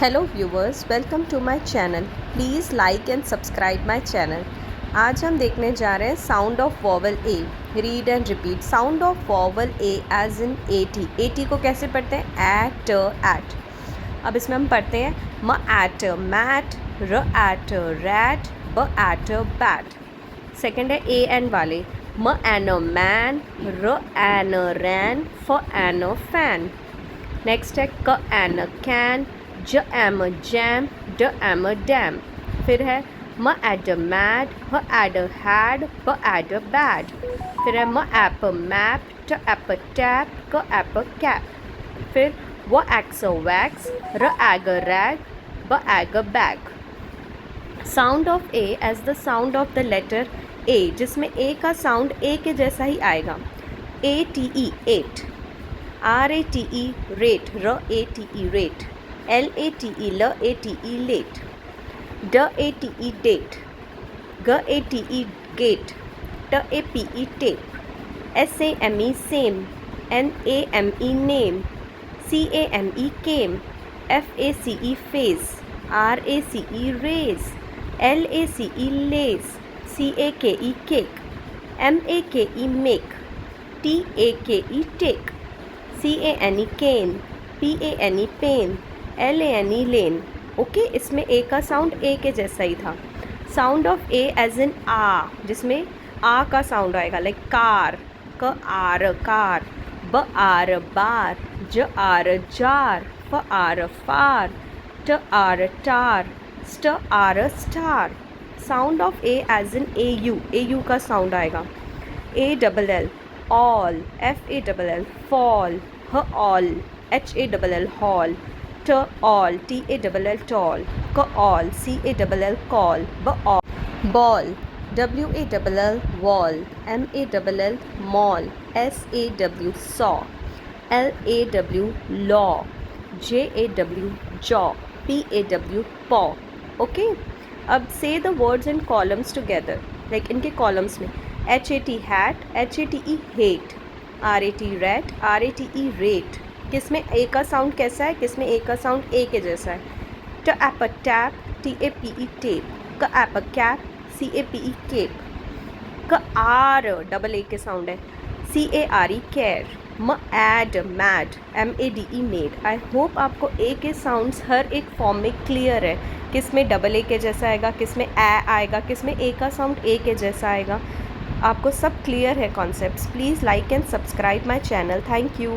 Hello viewers, welcome to my channel. Please like and subscribe my channel. आज हम देखने जा रहे हैं sound of vowel A. Read and repeat. Sound of vowel A as in ate. Ate को कैसे पढ़ते हैं? एट। अब इसमें हम पढ़ते हैं म एट मैट, र एट रैट, ब एट बैट। सेकेंड है ए एन वाले। म एन मैन, र एन रैन, फ एन फैन। नेक्स्ट है क एन कैन, ज एम जैम, ड एम डैम। फिर है म एड मैड, ह एड हैड, ब एड बैड। फिर है म एप मैप, ट एप टैप, क एप कैप। फिर व एक्स वैक्स, र एग रैग, ब ag bag. Sound of A as the sound of the letter A, जिसमें ए का साउंड ए के जैसा ही आएगा। A T E ate, R A T E rate, R A T E rate, L A T E L A T E late, ड ए T ई date, ग ए T E gate, ट A P E tape, S A M E same, N A M E name, C A M E came, F A C E face, R A C E race, L A C E lace, C A K E cake, M A K E make, T A K E take, C A N E cane, P A N E pane, L A N E lane. Okay, इसमें A का sound A के जैसा ही था। Sound of A as in आ, जिसमें आ का साउंड आएगा, लाइक कार, क आर कार, ब आर बार, ज आर जार, फ आर फार, ट आर टार, स्ट R star. Sound of A as in A U का साउंड आएगा। A double L all, F A double L fall, ह all, H A double L hall, ट all, T A double L tall, क all, C A double L call, ब all ball, W A double L wall, M A double L mall, S A W saw, L A W law, J A W jaw, P A W paw. Okay, अब say the words in columns together, like इनके columns में H A T hat, H A T E hate, R A T rat, R A T E rate. किस में ए का sound कैसा है? किस में ए का साउंड ए के जैसा है? ट ap tap, T A P E tape, क ap cap, C A P E cape, क आर डबल ए के साउंड है, C A R E care, म ad mad, M A D E made. I hope आपको A के sounds हर एक form में क्लियर है। किस में डबल ए के जैसा आएगा, किस में ए आएगा, किस में ए का साउंड ए के जैसा आएगा। आपको सब क्लियर है concepts. Please like and subscribe my channel. Thank you.